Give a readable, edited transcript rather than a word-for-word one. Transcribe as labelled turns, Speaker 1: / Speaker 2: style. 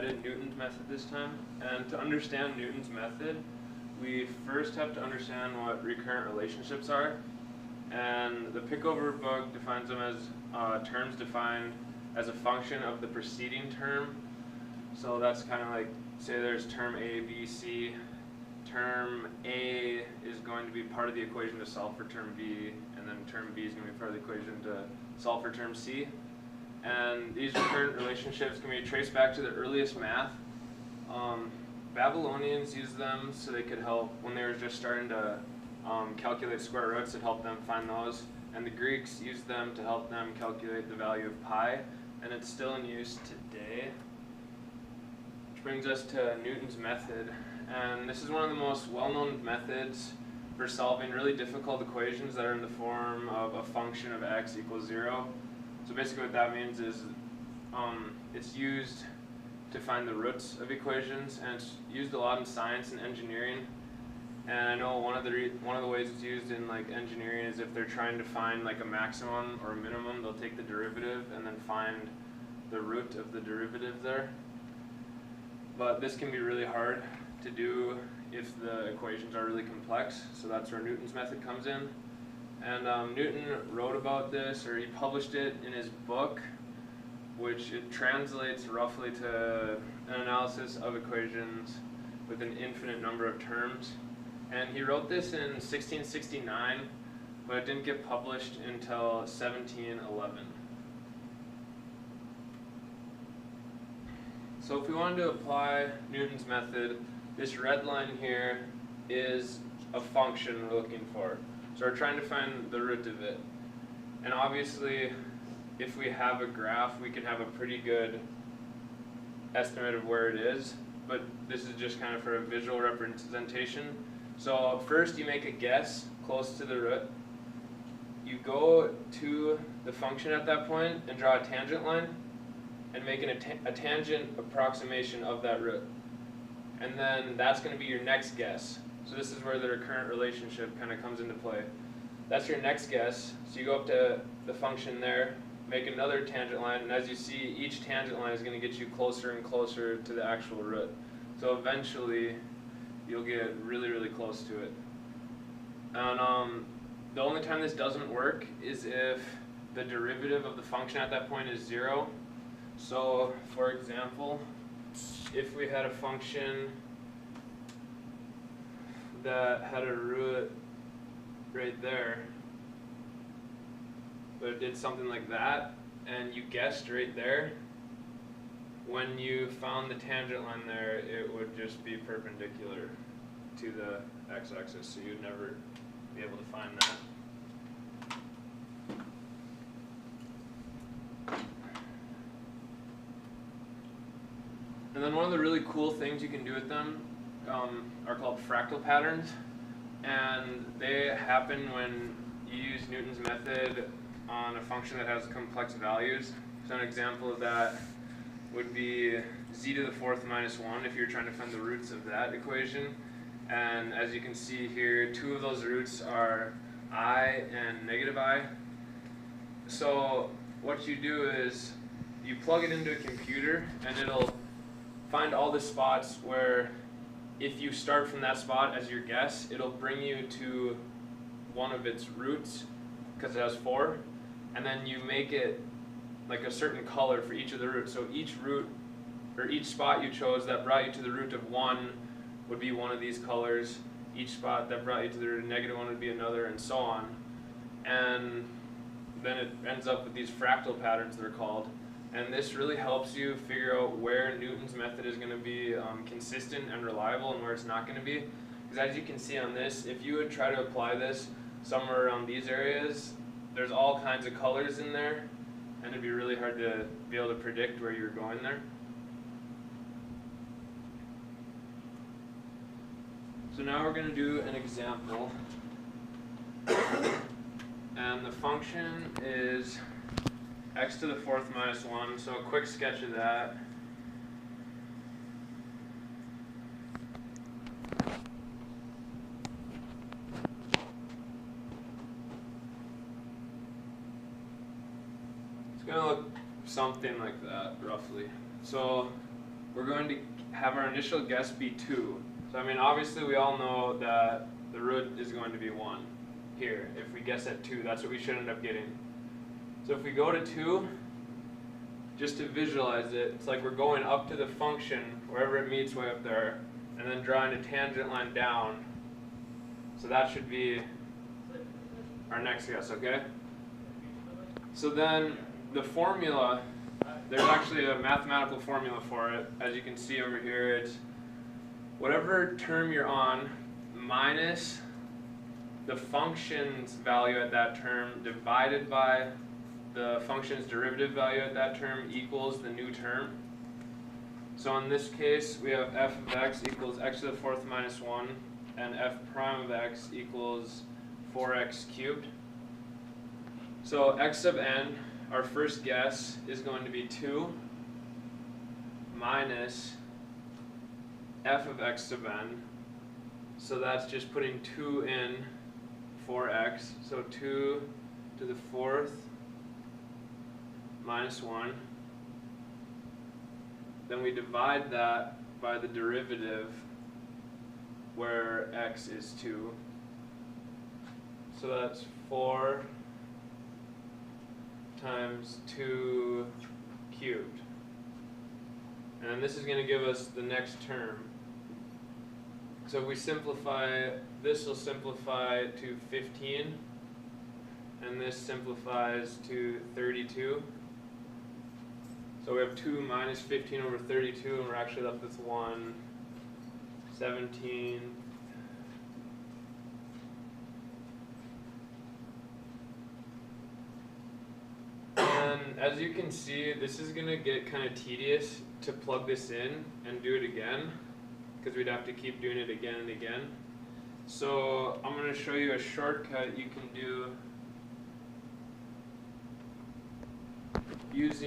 Speaker 1: edit Newton's method this time. And to understand Newton's method, we first have to understand what recurrent relationships are. And the Pickover book defines them as terms defined as a function of the preceding term. So that's kind of like, say there's term A, B, C. Term A is going to be part of the equation to solve for term B, and then term B is going to be part of the equation to solve for term C. And these recurrent relationships can be traced back to the earliest math. Babylonians used them so they could help when they were just starting to calculate square roots. It helped them find those. And the Greeks used them to help them calculate the value of pi, and it's still in use today. Which brings us to Newton's method. And this is one of the most well-known methods for solving really difficult equations that are in the form of a function of x equals 0. So basically what that means is it's used to find the roots of equations, and it's used a lot in science and engineering. And I know one of the ways it's used in like engineering is if they're trying to find like a maximum or a minimum, they'll take the derivative and then find the root of the derivative there. But this can be really hard to do if the equations are really complex, so that's where Newton's method comes in. And Newton wrote about this, or he published it in his book, which it translates roughly to an analysis of equations with an infinite number of terms. And he wrote this in 1669, but it didn't get published until 1711. So if we wanted to apply Newton's method, this red line here is a function we're looking for. So we're trying to find the root of it. And obviously, if we have a graph, we can have a pretty good estimate of where it is. But this is just kind of for a visual representation. So first you make a guess close to the root. You go to the function at that point and draw a tangent line and make a tangent approximation of that root. And then that's going to be your next guess. So this is where the recurrent relationship kind of comes into play. That's your next guess. So you go up to the function there, make another tangent line, and as you see, each tangent line is going to get you closer and closer to the actual root. So eventually, you'll get really, really close to it. And the only time this doesn't work is if the derivative of the function at that point is 0. So, for example, if we had a function that had a root right there, but it did something like that, and you guessed right there, when you found the tangent line there, it would just be perpendicular to the x-axis, so you'd never be able to find that. And then one of the really cool things you can do with them are called fractal patterns, and they happen when you use Newton's method on a function that has complex values. So an example of that would be z to the fourth minus 1 if you're trying to find the roots of that equation. And as you can see here, two of those roots are I and negative I. So what you do is you plug it into a computer and it'll find all the spots where if you start from that spot as your guess, it'll bring you to one of its roots because it has 4, and then you make it like a certain color for each of the roots. So each root, or each spot you chose that brought you to the root of 1 would be one of these colors. Each spot that brought you to the root of -1 would be another, and so on. And then it ends up with these fractal patterns, they're called. And this really helps you figure out where Newton's method is going to be consistent and reliable and where it's not going to be. Because as you can see on this, if you would try to apply this somewhere around these areas, there's all kinds of colors in there, and it'd be really hard to be able to predict where you're going there. So now we're going to do an example. And the function is x to the fourth minus 1. So a quick sketch of that. It's going to look something like that, roughly. So we're going to have our initial guess be 2. So I mean, obviously we all know that the root is going to be 1 here. If we guess at 2, that's what we should end up getting. So if we go to 2, just to visualize it, it's like we're going up to the function, wherever it meets way up there, and then drawing a tangent line down. So that should be our next guess, okay? So then the formula, there's actually a mathematical formula for it. As you can see over here, it's whatever term you're on minus the function's value at that term divided by the function's derivative value at that term equals the new term. So in this case, we have f of x equals x to the 4th minus 1, and f prime of x equals 4x cubed. So x sub n, our first guess, is going to be 2 minus f of x sub n. So that's just putting 2 in 4x. So 2 to the 4th minus 1. Then we divide that by the derivative where x is 2. So that's 4 times 2 cubed. And then this is going to give us the next term. So if we simplify, this will simplify to 15, and this simplifies to 32. So we have 2 minus 15 over 32, and we're actually left with 1, 17. And as you can see, this is going to get kind of tedious to plug this in and do it again, because we'd have to keep doing it again and again. So I'm going to show you a shortcut you can do using